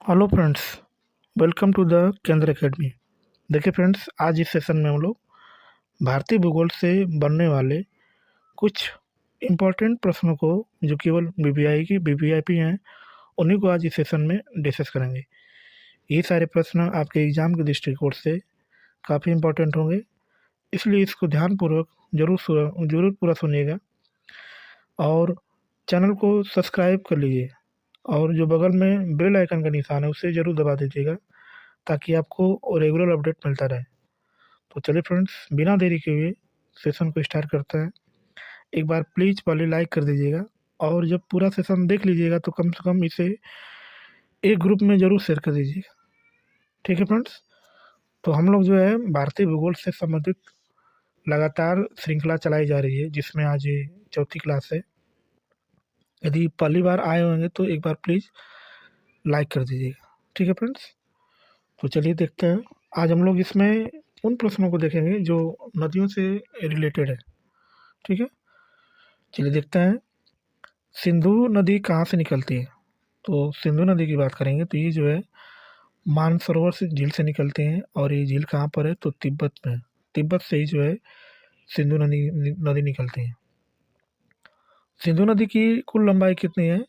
Hello friends, welcome to the Kendra Academy. देखिए friends, आज इस सेशन में हम लोग भारतीय भूगोल से बनने वाले कुछ इम्पोर्टेंट प्रश्नों को, जो केवल वीवीआईपी हैं, उन्हीं को आज इस सेशन में डिस्कस करेंगे। ये सारे प्रश्न आपके एग्जाम के दृष्टिकोण से काफ़ी इम्पोर्टेंट होंगे, इसलिए इसको ध्यानपूर्वक जरूर पूरा सुनिएगा और चैनल को सब्सक्राइब कर लीजिए और जो बगल में बेल आइकन का निशान है उसे ज़रूर दबा दीजिएगा ताकि आपको रेगुलर अपडेट मिलता रहे। तो चलिए फ्रेंड्स, बिना देरी के हुए सेशन को स्टार्ट करते हैं। एक बार प्लीज़ पहले लाइक कर दीजिएगा और जब पूरा सेशन देख लीजिएगा तो कम से कम इसे एक ग्रुप में ज़रूर शेयर कर दीजिएगा। ठीक है फ्रेंड्स, तो हम लोग जो है भारतीय भूगोल से संबंधित लगातार श्रृंखला चलाई जा रही है, जिसमें आज ये चौथी क्लास है। यदि पहली बार आए होंगे तो एक बार प्लीज़ लाइक कर दीजिएगा। ठीक है फ्रेंड्स, तो चलिए देखते हैं। आज हम लोग इसमें उन प्रश्नों को देखेंगे जो नदियों से रिलेटेड है। ठीक है, चलिए देखते हैं। सिंधु नदी कहाँ से निकलती है? तो सिंधु नदी की बात करेंगे तो ये जो है मानसरोवर से झील से निकलते हैं और ये झील कहाँ पर है? तो तिब्बत में है। तिब्बत से ही जो है सिंधु नदी निकलती है। सिंधु नदी की कुल लंबाई कितनी है?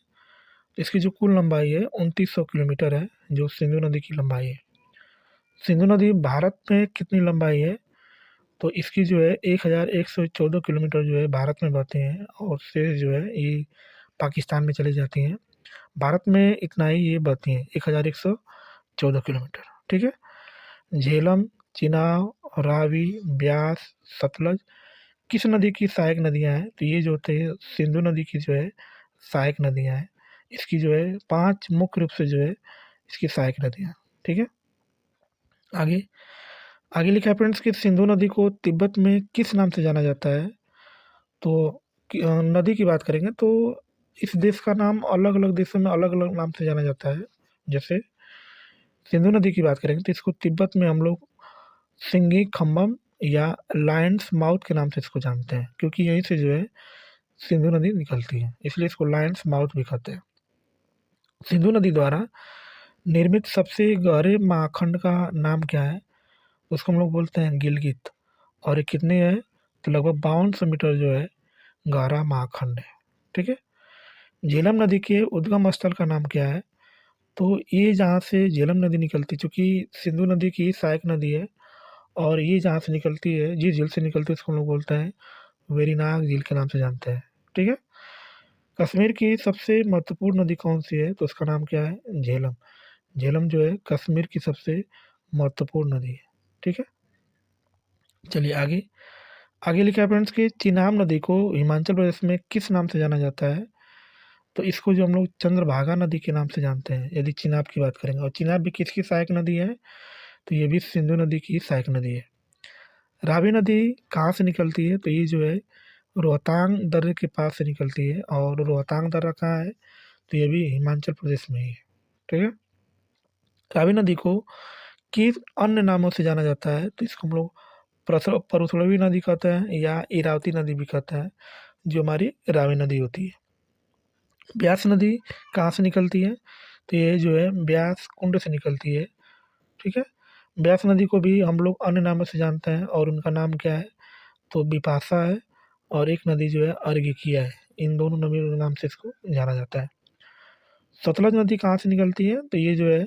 इसकी जो कुल लंबाई है 2900 किलोमीटर है, जो सिंधु नदी की लंबाई है। सिंधु नदी भारत में कितनी लंबाई है? तो इसकी जो है 1114 किलोमीटर जो है भारत में बहती हैं और शेष जो है ये पाकिस्तान में चली जाती हैं। भारत में इतना ही ये बहती हैं, 1114 किलोमीटर। ठीक है। झेलम, चिनाब, रावी, ब्यास, सतलज किस नदी की सहायक नदियां हैं? तो ये जो होते हैं सिंधु नदी की जो है सहायक नदियां हैं। इसकी जो है 5 मुख्य रूप से जो है इसकी सहायक नदियां। ठीक है। आगे आगे लिखा है फ्रेंड्स कि सिंधु नदी को तिब्बत में किस नाम से जाना जाता है? तो नदी की बात करेंगे तो इस देश का नाम अलग अलग देशों में अलग अलग नाम से जाना जाता है। जैसे सिंधु नदी की बात करेंगे तो इसको तिब्बत में हम लोग सिंगी खम्बम या लायंस माउथ के नाम से इसको जानते हैं, क्योंकि यहीं से जो है सिंधु नदी निकलती है, इसलिए इसको लायंस माउथ भी कहते हैं। सिंधु नदी द्वारा निर्मित सबसे गहरे महाखंड का नाम क्या है? उसको हम लोग बोलते हैं गिलगित। और ये कितने है? तो लगभग 5200 मीटर जो है गहरा महाखंड है। ठीक है। झेलम नदी के उद्गम स्थल का नाम क्या है? तो ये जहाँ से झेलम नदी निकलती, चूँकि सिंधु नदी की सहायक नदी है और ये जहाँ से निकलती है, जिस झील से निकलती है उसको हम लोग बोलते हैं वेरीनाग झील के नाम से जानते हैं। ठीक है। कश्मीर की सबसे महत्वपूर्ण नदी कौन सी है? तो उसका नाम क्या है? झेलम। झेलम जो है कश्मीर की सबसे महत्वपूर्ण नदी है। ठीक है। चलिए आगे आगे लिखा है फ्रेंड्स कि चिनाब नदी को हिमाचल प्रदेश में किस नाम से जाना जाता है? तो इसको जो हम लोग चंद्रभागा नदी के नाम से जानते हैं, यदि चिनाब की बात करेंगे। और चिनाब भी किसकी सहायक नदी है? तो ये भी सिंधु नदी की सहायक नदी है। रावी नदी कहाँ से निकलती है? तो ये जो है रोहतांग दर्रे के पास से निकलती है और रोहतांग दर्रा कहाँ है? तो ये भी हिमाचल प्रदेश में ही है। ठीक है। रावी नदी को किस अन्य नामों से जाना जाता है? तो इसको हम लोग परसरवी नदी कहते हैं या इरावती नदी भी कहते हैं, जो हमारी रावी नदी होती है। ब्यास नदी कहाँ से निकलती है? तो ये जो है ब्यास कुंड से निकलती है। ठीक है। ब्यास नदी को भी हम लोग अन्य नामों से जानते हैं और उनका नाम क्या है? तो बिपाशा है और एक नदी जो है अर्घिकिया है। इन दोनों नदियों के नाम से इसको जाना जाता है। सतलज नदी कहाँ से निकलती है? तो ये जो है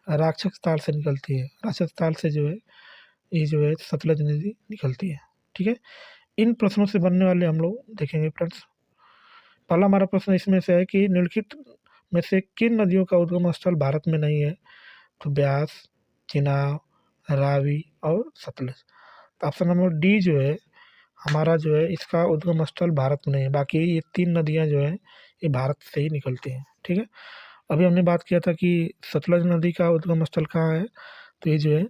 राक्षस ताल से निकलती है। राक्षस ताल से जो है ये जो है सतलज नदी निकलती है। ठीक है। इन प्रश्नों से बनने वाले हम लोग देखेंगे फ्रेंड्स। पहला हमारा प्रश्न इसमें से है कि निम्नलिखित में से किन नदियों का उद्गम स्थल भारत में नहीं है? तो ब्यास, चिनाब, रावी और सतलज। तो ऑप्शन नंबर डी जो है हमारा जो है इसका उद्गम स्थल भारत में नहीं है। बाकी ये 3 नदियाँ जो हैं ये भारत से ही निकलती हैं। ठीक है। अभी हमने बात किया था कि सतलज नदी का उद्गम स्थल कहाँ है? तो ये जो है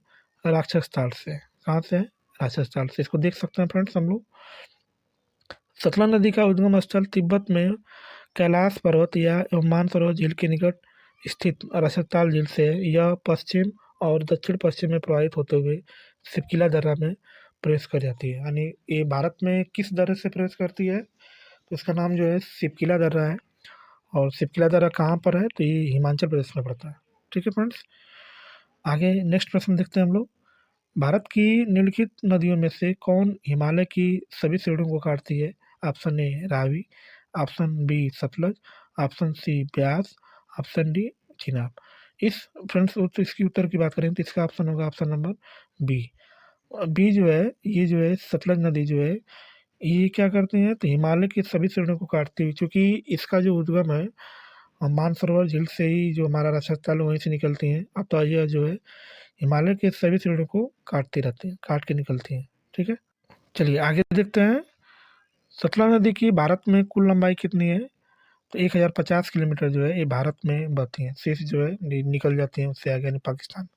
राक्षस ताल से है। कहाँ से है? राक्षस ताल से। इसको देख सकते हैं फ्रेंड्स हम लोग। सतलज नदी का उद्गम स्थल तिब्बत में कैलाश पर्वत या मानसरोवर झील के निकट स्थित राक्षसताल झील से है। यह पश्चिम और दक्षिण पश्चिम में प्रवाहित होते हुए सिपकिला दर्रा में प्रवेश कर जाती है। यानी ये भारत में किस दर्रे से प्रवेश करती है? तो इसका नाम जो है सिपकिला दर्रा है। और सिपकिला दर्रा कहाँ पर है? तो ये हिमाचल प्रदेश में पड़ता है। ठीक है फ्रेंड्स। आगे नेक्स्ट प्रश्न देखते हैं हम लोग। भारत की निम्नलिखित नदियों में से कौन हिमालय की सभी श्रेणियों को काटती है? Option A Ravi, option B Sutlej, option C Beas, option D Chenab. इस फ्रेंड्स तो इसकी उत्तर की बात करें तो इसका ऑप्शन होगा ऑप्शन नंबर बी। बी जो है, ये जो है सतलज नदी जो है, ये क्या करती है तो हिमालय की सभी श्रेणियों को काटती है, क्योंकि इसका जो उद्गम है मानसरोवर झील से ही जो हमारा रास्ता चालू वहीं से निकलती हैं। अब तो यह जो है हिमालय के सभी श्रेणियों को काटती रहती हैं, काट के निकलती हैं। ठीक है, चलिए आगे देखते हैं। सतलज नदी की भारत में कुल लंबाई कितनी है? तो 1050 किलोमीटर जो है ये भारत में बहती है, शेष जो है निकल जाती है उससे आगे यानी पाकिस्तान।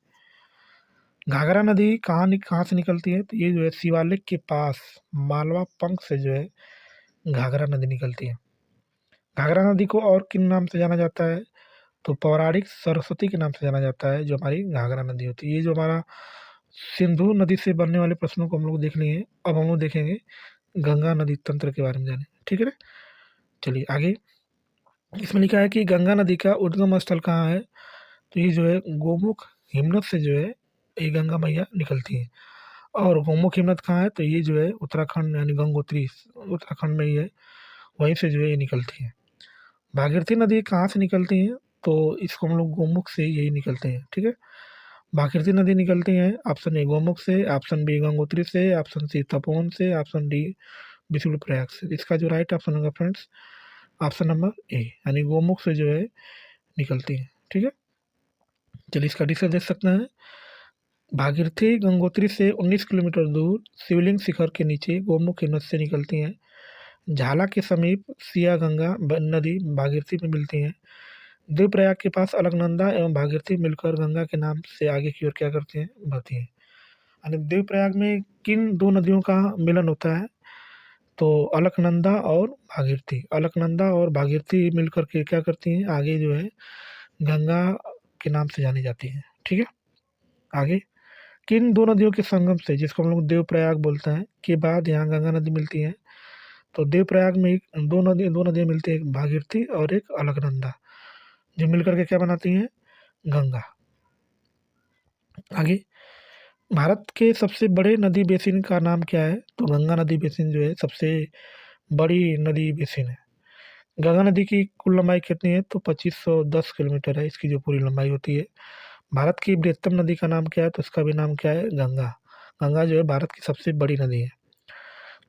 घाघरा नदी कहाँ से निकलती है? तो ये जो है शिवालिक के पास मालवा पंख से जो है घाघरा नदी निकलती है। घाघरा नदी को और किन नाम से जाना जाता है? तो पौराणिक सरस्वती के नाम से जाना जाता है जो हमारी घाघरा नदी होती है। ये जो हमारा सिंधु नदी से बनने वाले प्रश्नों को हम लोग देख लिए। अब हम लोग देखेंगे गंगा नदी तंत्र के बारे में जाने। ठीक है ना, चलिए आगे। इसमें लिखा है कि गंगा नदी का उद्गम स्थल कहाँ है? तो ये जो है गोमुख हिमनद से जो है ये गंगा मैया निकलती है। और गोमुख हिमनद कहाँ है? तो ये जो है उत्तराखंड यानी गंगोत्री उत्तराखंड में ही है, वहीं से जो है ये निकलती है। भागीरथी नदी कहाँ से निकलती है? तो इसको हम लोग गोमुख से यही निकलते हैं। ठीक है, भागीरथी नदी निकलती है ऑप्शन ए गोमुख से, ऑप्शन बी गंगोत्री से, ऑप्शन सी तपोवन से, ऑप्शन डी विष्णुप्रयाग से। इसका जो राइट ऑप्शन होगा फ्रेंड्स ऑप्शन नंबर ए यानी गोमुख से जो है निकलती है। ठीक है, चलिए इसका डिटेल देख सकते हैं। भागीरथी गंगोत्री से 19 किलोमीटर दूर शिवलिंग शिखर के नीचे गोमुख नदी से निकलती हैं। झाला के समीप सिया गंगा नदी भागीरथी में मिलती हैं। देवप्रयाग के पास अलकनंदा एवं भागीरथी मिलकर गंगा के नाम से आगे की ओर क्या करती हैं, बहती हैं। यानी देवप्रयाग में किन दो नदियों का मिलन होता है? तो अलकनंदा और भागीरथी, अलकनंदा और भागीरथी मिलकर के क्या करती हैं, आगे जो है गंगा के नाम से जानी जाती है। ठीक है, आगे किन दो नदियों के संगम से, जिसको हम लोग देवप्रयाग बोलते हैं, के बाद यहाँ गंगा नदी मिलती है? तो देवप्रयाग में दो नदियाँ मिलती है, एक भागीरथी और एक अलकनंदा, जो मिलकर के क्या बनाती हैं, गंगा। आगे भारत के सबसे बड़े नदी बेसिन का नाम क्या है? तो गंगा नदी बेसिन जो है सबसे बड़ी नदी बेसिन है। गंगा नदी की कुल लंबाई कितनी है? तो 2510 किलोमीटर है इसकी जो पूरी लंबाई होती है। भारत की बृहत्तम नदी का नाम क्या है? तो इसका भी नाम क्या है, गंगा। गंगा जो है भारत की सबसे बड़ी नदी है।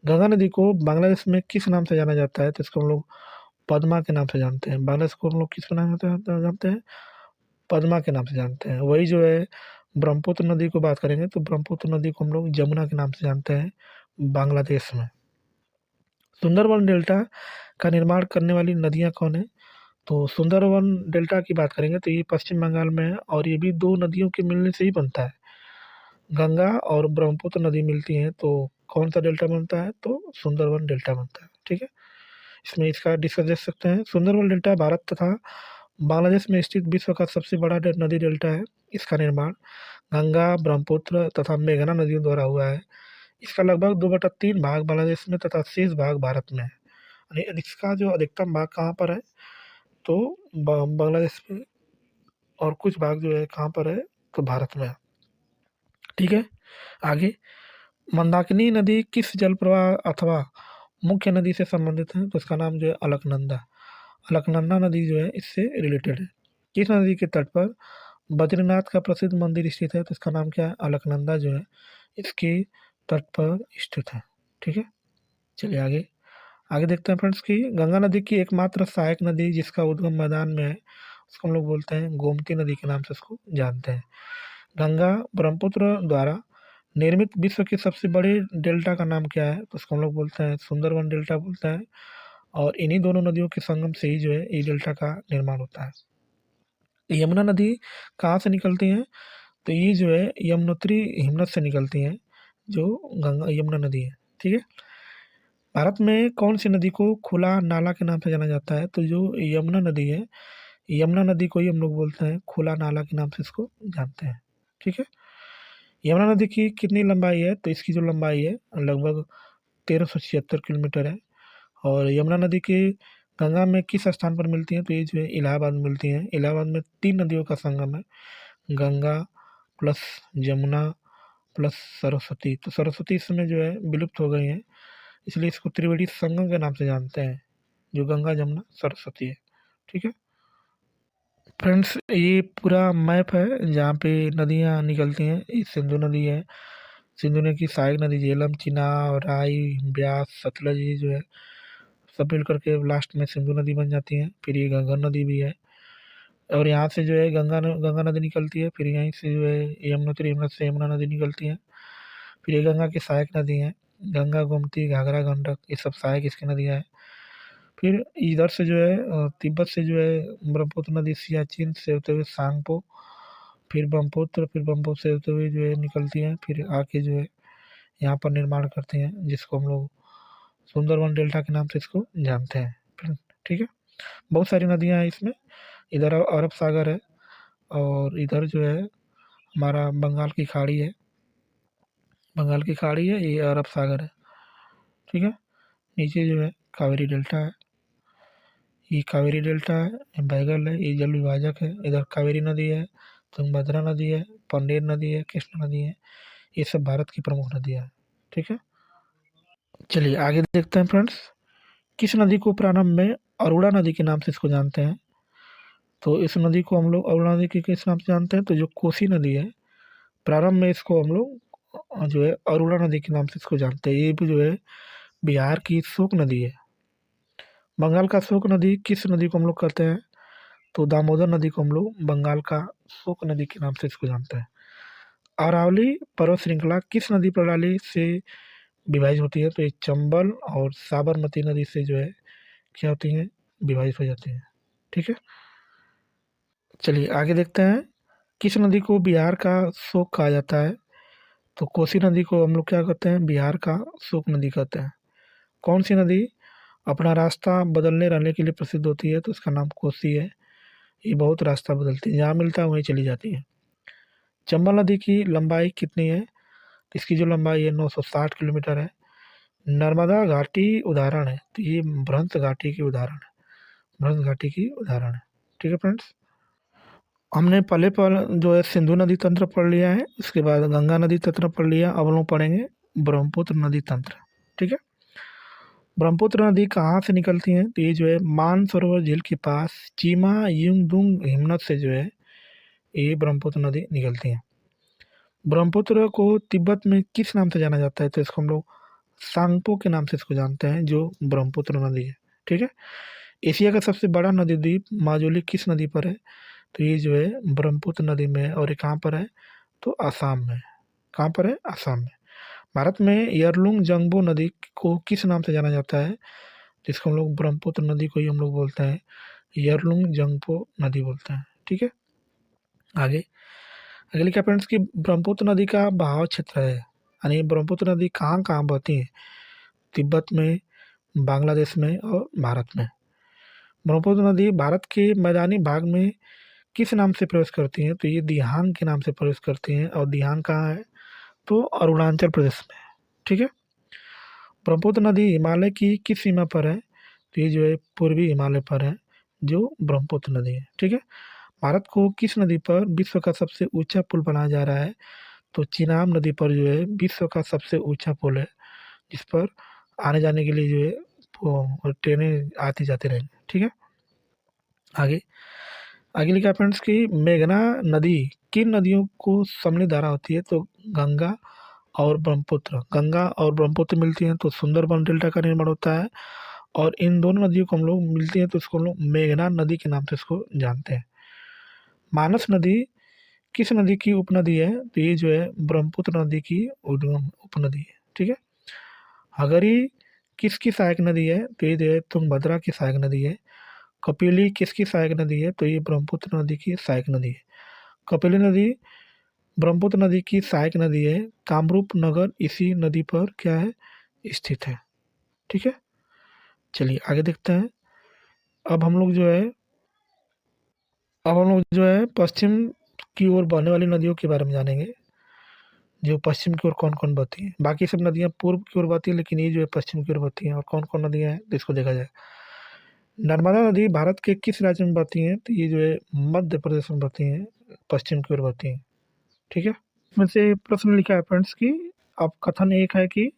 गंगा नदी को बांग्लादेश में किस नाम से जाना जाता है? तो इसको हम लोग पद्मा के नाम से जानते हैं। बांग्लादेश को हम लोग किस नाम से जानते हैं? पद्मा के नाम से जानते हैं। वही जो है ब्रह्मपुत्र नदी को बात करेंगे तो ब्रह्मपुत्र नदी को हम लोग जमुना के नाम से जानते हैं बांग्लादेश में। सुंदरबन डेल्टा का निर्माण करने वाली नदियाँ कौन है? तो सुंदरबन डेल्टा की बात करेंगे तो ये पश्चिम बंगाल में है और ये भी दो नदियों के मिलने से ही बनता है। गंगा और ब्रह्मपुत्र नदी मिलती हैं तो कौन सा डेल्टा बनता है? तो सुंदरबन डेल्टा बनता है। ठीक है, इसमें इसका डिस्कस देख सकते हैं। सुंदरबन डेल्टा भारत तथा बांग्लादेश में स्थित विश्व का सबसे बड़ा नदी डेल्टा है। इसका निर्माण गंगा, ब्रह्मपुत्र तथा मेघना नदियों द्वारा हुआ है। इसका लगभग 2/3 भाग बांग्लादेश में तथा शेष भाग भारत में है। यानी इसका जो अधिकतम भाग कहाँ पर है? तो बांग्लादेश में, और कुछ भाग जो है कहाँ पर है? तो भारत में है। ठीक है, आगे मंदाकिनी नदी किस जल प्रवाह अथवा मुख्य नदी से संबंधित है? तो इसका नाम जो है अलकनंदा। अलकनंदा नदी जो है इससे रिलेटेड है। किस नदी के तट पर बद्रीनाथ का प्रसिद्ध मंदिर स्थित है? तो इसका नाम क्या है? अलकनंदा जो है इसके तट पर स्थित है। ठीक है, चलिए आगे। आगे देखते हैं फ्रेंड्स कि गंगा नदी की एकमात्र सहायक नदी जिसका उद्गम मैदान में है उसको हम लोग बोलते हैं गोमती नदी के नाम से उसको जानते हैं। गंगा ब्रह्मपुत्र द्वारा निर्मित विश्व के सबसे बड़े डेल्टा का नाम क्या है? तो उसको हम लोग बोलते हैं सुंदरबन डेल्टा बोलते हैं। और इन्हीं दोनों नदियों के संगम से ही जो है ये डेल्टा का निर्माण होता है। यमुना नदी कहाँ से निकलती है? तो ये जो है यमुनोत्री हिमनद से निकलती हैं, जो गंगा यमुना नदी है। ठीक है, भारत में कौन सी नदी को खुला नाला के नाम से जाना जाता है? तो जो यमुना नदी है, यमुना नदी को ही हम लोग बोलते हैं खुला नाला के नाम से इसको जानते हैं। ठीक है, यमुना नदी की कितनी लंबाई है? तो इसकी जो लंबाई है लगभग 1376 किलोमीटर है। और यमुना नदी के गंगा में किस स्थान पर मिलती हैं? तो ये जो है इलाहाबाद में मिलती हैं। इलाहाबाद में 3 नदियों का संगम है, गंगा प्लस यमुना प्लस सरस्वती। तो सरस्वती इस समय जो है विलुप्त हो गई हैं, इसलिए इसको त्रिवेणी संगम के नाम से जानते हैं, जो गंगा, जमुना, सरस्वती है। ठीक है? फ्रेंड्स, ये पूरा मैप है जहाँ पे नदियाँ निकलती हैं। ये सिंधु नदी है, सिंधु नदी की सहायक नदी झेलम, चिनाब, राई, ब्यास, सतलज, ये जो है सब मिल करके लास्ट में सिंधु नदी बन जाती है। फिर ये गंगा नदी भी है, और यहाँ से जो है गंगा नदी निकलती है। फिर यहीं से जो है यमुनोत्री, यमुना से यमुना नदी निकलती है। फिर ये गंगा की सहायक नदी है, गंगा, गोमती, घाघरा, गंडक, ये सब सहायक इसकी नदियाँ हैं। फिर इधर से जो है तिब्बत से जो है ब्रह्मपुत्र नदी सियाचिन से होते हुए सांगपो, फिर ब्रह्मपुत्र से होते हुए जो है निकलती है, फिर आके जो है यहाँ पर निर्माण करती हैं, जिसको हम लोग सुंदरवन डेल्टा के नाम से इसको जानते हैं। फिर ठीक है, बहुत सारी नदियाँ हैं इसमें। इधर अरब सागर है, और इधर जो है हमारा बंगाल की खाड़ी है, बंगाल की खाड़ी है, ये अरब सागर है। ठीक है, नीचे जो है कावेरी डेल्टा है, ये कावेरी डेल्टा है, ये बैगल है, ये जल विभाजक है। इधर कावेरी नदी है, तुंगभद्रा नदी है, पंडेर नदी है, कृष्ण नदी है, ये सब भारत की प्रमुख नदियाँ हैं। ठीक है, चलिए आगे देखते हैं फ्रेंड्स। किस नदी को प्रारंभ में अरुणा नदी के नाम से इसको जानते हैं? तो इस नदी को हम लोग अरुणा नदी के किस नाम से जानते हैं? तो जो कोसी नदी है, प्रारंभ में इसको हम लोग जो है अरुणा नदी के नाम से इसको जानते हैं। ये भी जो है बिहार की शोक नदी है। बंगाल का शोक नदी किस नदी को हम लोग कहते हैं? तो दामोदर नदी को हम लोग बंगाल का शोक नदी के नाम से इसको जानते हैं। अरावली पर्वत श्रृंखला किस नदी प्रणाली से विभाजित होती है? तो ये चंबल और साबरमती नदी से जो है क्या होती हैं, विभाजित हो जाती हैं। ठीक है, चलिए आगे देखते हैं। किस नदी को बिहार का शोक कहा जाता है? तो कोसी नदी को हम लोग क्या कहते हैं? बिहार का शोक नदी कहते हैं। कौन सी नदी अपना रास्ता बदलने रहने के लिए प्रसिद्ध होती है? तो इसका नाम कोसी है। ये बहुत रास्ता बदलती है, जहाँ मिलता है वहीं चली जाती है। चंबल नदी की लंबाई कितनी है? इसकी जो लंबाई है 960 किलोमीटर है। नर्मदा घाटी उदाहरण है, तो ये भ्रंश घाटी की उदाहरण है, भ्रंश घाटी की उदाहरण है। ठीक है फ्रेंड्स, हमने पहले पर जो है सिंधु नदी तंत्र पढ़ लिया है, उसके बाद गंगा नदी तंत्र पढ़ लिया। अब हम लोग पढ़ेंगे ब्रह्मपुत्र नदी तंत्र। ठीक है, ब्रह्मपुत्र नदी कहाँ से निकलती है? तो ये जो है मानसरोवर झील के पास चीमा युंगदुंग हिमनद से जो है ये ब्रह्मपुत्र नदी निकलती है। ब्रह्मपुत्र को तिब्बत में किस नाम से जाना जाता है? तो इसको हम लोग सांगपो के नाम से इसको जानते हैं, जो ब्रह्मपुत्र नदी है। ठीक है, एशिया का सबसे बड़ा नदी द्वीप माजुली किस नदी पर है? तो ये जो है ब्रह्मपुत्र नदी में है, और ये कहाँ पर है? तो आसाम में। कहाँ पर है? आसाम में। भारत में यरलुंग जंगबो नदी को किस नाम से जाना जाता है? जिसको हम लोग ब्रह्मपुत्र नदी को ही हम लोग बोलते हैं यरलुंग जंगबो नदी बोलते हैं। ठीक है, आगे आगे लिखा फ्रेंड्स कि ब्रह्मपुत्र नदी का बहाव क्षेत्र है, यानी ब्रह्मपुत्र नदी कहाँ कहाँ बहती है? तिब्बत में, बांग्लादेश में और भारत में। ब्रह्मपुत्र नदी भारत के मैदानी भाग में किस नाम से प्रवेश करती है? तो ये दिहांग के नाम से प्रवेश करती हैं, और दिहांग कहाँ है? तो अरुणाचल प्रदेश में। ठीक है, ब्रह्मपुत्र नदी हिमालय की किस सीमा पर है? तो ये जो है पूर्वी हिमालय पर है, जो ब्रह्मपुत्र नदी है। ठीक है, भारत को किस नदी पर विश्व का सबसे ऊंचा पुल बनाया जा रहा है? तो चिनाब नदी पर जो है विश्व का सबसे ऊंचा पुल है, जिस पर आने जाने के लिए जो है वो ट्रेनें आती जाती रहेंगी। ठीक है, आगे आगे लिखा है फ्रेंड्स कि मेघना नदी किन नदियों को सम्मिलित धारा होती है? तो गंगा और ब्रह्मपुत्र, गंगा और ब्रह्मपुत्र मिलती हैं तो सुंदरबन डेल्टा का निर्माण होता है, और इन दोनों नदियों को हम लोग मिलती हैं तो इसको हम लोग मेघना नदी के नाम से इसको जानते हैं। मानस नदी किस नदी की उपनदी है? तो ये जो है ब्रह्मपुत्र नदी की उद्गम उपनदी है। ठीक है, हगरी किसकी सहायक नदी है? तो ये जो है तुंगभद्रा की सहायक नदी है। कपिली किसकी सहायक नदी है? तो ये ब्रह्मपुत्र नदी की सहायक नदी है। कपिली नदी ब्रह्मपुत्र नदी की सहायक नदी है। कामरूप नगर इसी नदी पर क्या है? स्थित है। ठीक है, चलिए आगे देखते हैं। अब हम लोग जो है अब हम लोग जो है पश्चिम की ओर बहने वाली नदियों के बारे में जानेंगे, जो पश्चिम की ओर कौन कौन बहती हैं। बाकी सब नदियाँ पूर्व की ओर बहती हैं, लेकिन ये जो है पश्चिम की ओर बहती हैं। और कौन कौन नदियाँ हैं तो इसको देखा जाए। नर्मदा नदी भारत के किस राज्य में बहती है? तो ये जो है मध्य प्रदेश में बहती है, पश्चिम की ओर बहती है। ठीक है। इसमें से प्रश्न लिखा है फ्रेंड्स कि अब कथन एक है कि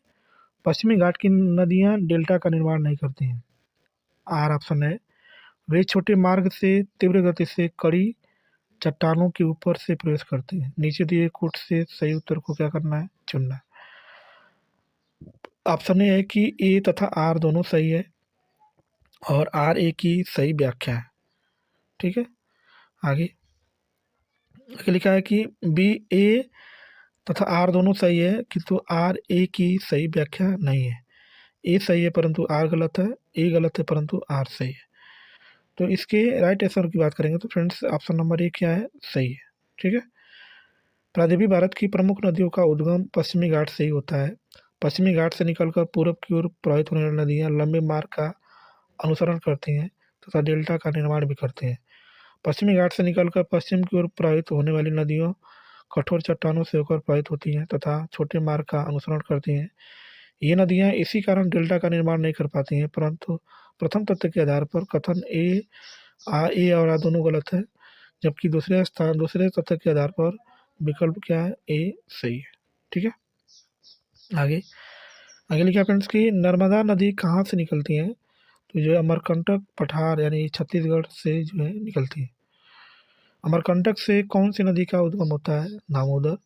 पश्चिमी घाट की नदियां डेल्टा का निर्माण नहीं करती हैं। आर ऑप्शन है, वे छोटे मार्ग से तीव्र गति से कड़ी चट्टानों के ऊपर से प्रवेश करते हैं। नीचे दिए कोट से सही उत्तर को क्या करना है? चुनना है। ऑप्शन ए है कि ए तथा आर दोनों सही है और आर ए की सही व्याख्या है। ठीक है। आगे आगे लिखा है कि बी ए तथा आर दोनों सही है किंतु आर ए की सही व्याख्या नहीं है। ए सही है परंतु आर गलत है, ए गलत है परंतु आर सही है। तो इसके राइट आंसर की बात करेंगे तो फ्रेंड्स ऑप्शन नंबर ए क्या है? सही है। ठीक है। प्रायद्वीपीय भारत की प्रमुख नदियों का उद्गम पश्चिमी घाट से ही होता है। पश्चिमी घाट से निकलकर पूर्व की ओर प्रवाहित होने वाली नदियां लंबे मार्ग का अनुसरण करती हैं तथा डेल्टा का निर्माण भी करती हैं। पश्चिमी घाट से निकलकर पश्चिम की ओर प्रवाहित होने वाली नदियों कठोर चट्टानों से होकर प्रवाहित होती हैं तथा छोटे मार्ग का अनुसरण करती हैं। ये नदियां इसी कारण डेल्टा का निर्माण नहीं कर पाती हैं, परंतु प्रथम तथ्य के आधार पर कथन ए और आ दोनों गलत है, जबकि दूसरे तथ्य के आधार पर विकल्प क्या है? ए सही है। ठीक है। आगे आगे लिखा फ्रेंड्स कि नर्मदा नदी कहाँ से निकलती है? तो जो है अमरकंटक पठार यानी छत्तीसगढ़ से जो है निकलती है। अमरकंटक से कौन सी नदी का उद्गम होता है? दामोदर,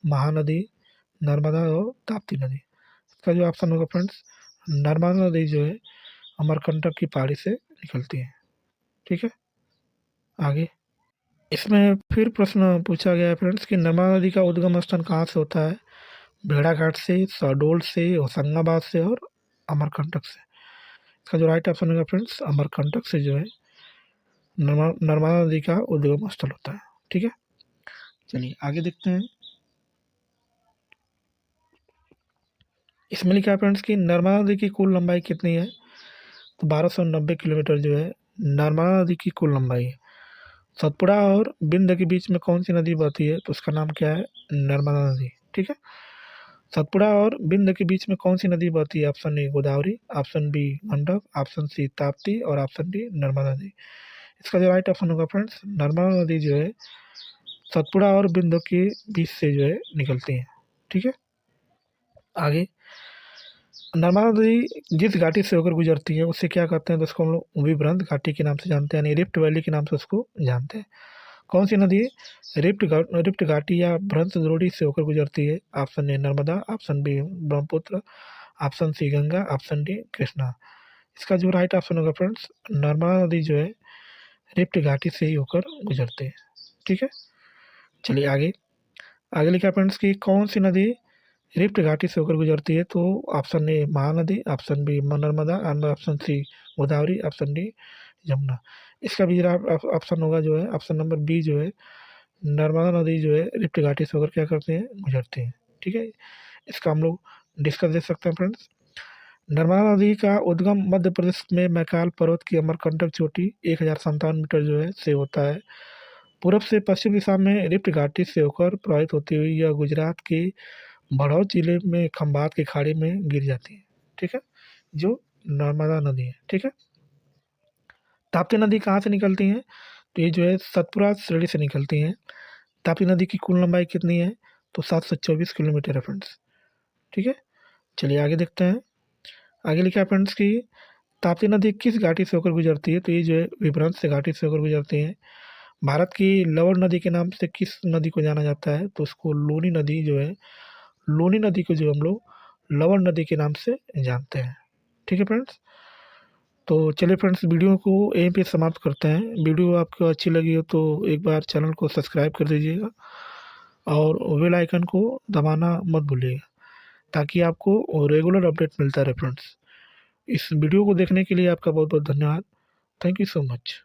महानदी, नर्मदा और ताप्ती नदी। इसका जो ऑप्शन होगा फ्रेंड्स, नर्मदा नदी जो है अमरकंटक की पहाड़ी से निकलती है। ठीक है। आगे इसमें फिर प्रश्न पूछा गया है फ्रेंड्स कि नर्मदा नदी का उद्गम स्थान कहाँ से होता है? भेड़ाघाट से, शहडोल से, होशंगाबाद से और अमरकंटक से। इसका जो राइट ऑप्शन होगा फ्रेंड्स, अमरकंटक से जो है नर्मदा नदी का उद्गम स्थल होता है। ठीक है। चलिए आगे देखते हैं। इसमें लिखा है फ्रेंड्स कि नर्मदा नदी की कुल लंबाई कितनी है? तो 1290 किलोमीटर जो है नर्मदा नदी की कुल लंबाई है। सतपुड़ा और बिंद के बीच में कौन सी नदी बहती है? तो उसका नाम क्या है? नर्मदा नदी। ठीक है। सतपुड़ा और बिंद के बीच में कौन सी नदी बहती है? Option A Godavari, option B Gandak, option C Tapti और ऑप्शन डी नर्मदा नदी। इसका जो राइट ऑप्शन होगा फ्रेंड्स, नर्मदा नदी जो है सतपुड़ा और बिंद के बीच से जो है निकलती है। ठीक है। आगे नर्मदा नदी जिस घाटी से होकर गुजरती है उसे क्या कहते हैं? तो उसको हम लोग विभ्रंश घाटी के नाम से जानते हैं, यानी रिफ्ट वैली के नाम से उसको जानते हैं। कौन सी नदी रिफ्ट घाटी या भ्रंश द्रोणी से होकर गुजरती है? Option A Narmada, option B Brahmaputra, option C Ganga, option D Krishna. इसका जो राइट ऑप्शन होगा फ्रेंड्स, नर्मदा नदी जो है रिफ्ट घाटी से ही होकर गुजरते हैं। ठीक है। चलिए आगे आगे लिखा फ्रेंड्स कि कौन सी नदी रिफ्ट घाटी से होकर गुजरती है? तो option A Mahanadi, option B Narmada और option C Godavari, option D Yamuna. इसका भी ऑप्शन होगा जो है ऑप्शन नंबर बी जो है नर्मदा नदी जो है रिफ्ट घाटी से होकर क्या करते हैं? गुजरते हैं। ठीक है। इसका हम लोग डिस्कस देख सकते हैं फ्रेंड्स। नर्मदा नदी का उद्गम मध्य प्रदेश में मैकाल पर्वत की अमरकंटक चोटी 1057 मीटर जो है से होता है। पूरब से पश्चिम दिशा में रिफ्ट घाटी से होकर प्रवाहित होती हुई यह गुजरात के भड़ौत जिले में खंबात की खाड़ी में गिर जाती है। ठीक है। जो नर्मदा नदी है। ठीक है। ताप्ती नदी कहाँ से निकलती है? तो ये जो है सतपुड़ा श्रेणी से निकलती हैं। ताप्ती नदी की कुल लंबाई कितनी है? तो 724 किलोमीटर है फ्रेंड्स। ठीक है। चलिए आगे देखते हैं। आगे लिखा है फ्रेंड्स कि ताप्ती नदी किस घाटी से होकर गुजरती है? तो ये जो है विभ्रंश से घाटी से होकर गुजरती है। भारत की लवण नदी के नाम से किस नदी को जाना जाता है? तो उसको लूनी नदी जो है लूनी नदी को जो हम लोग लवण नदी के नाम से जानते हैं। ठीक है फ्रेंड्स। तो चलिए फ्रेंड्स वीडियो को यहीं पे समाप्त करते हैं। वीडियो आपको अच्छी लगी हो तो एक बार चैनल को सब्सक्राइब कर दीजिएगा और बेल आइकन को दबाना मत भूलिएगा ताकि आपको रेगुलर अपडेट मिलता रहे फ्रेंड्स। इस वीडियो को देखने के लिए आपका बहुत बहुत धन्यवाद। Thank you so much.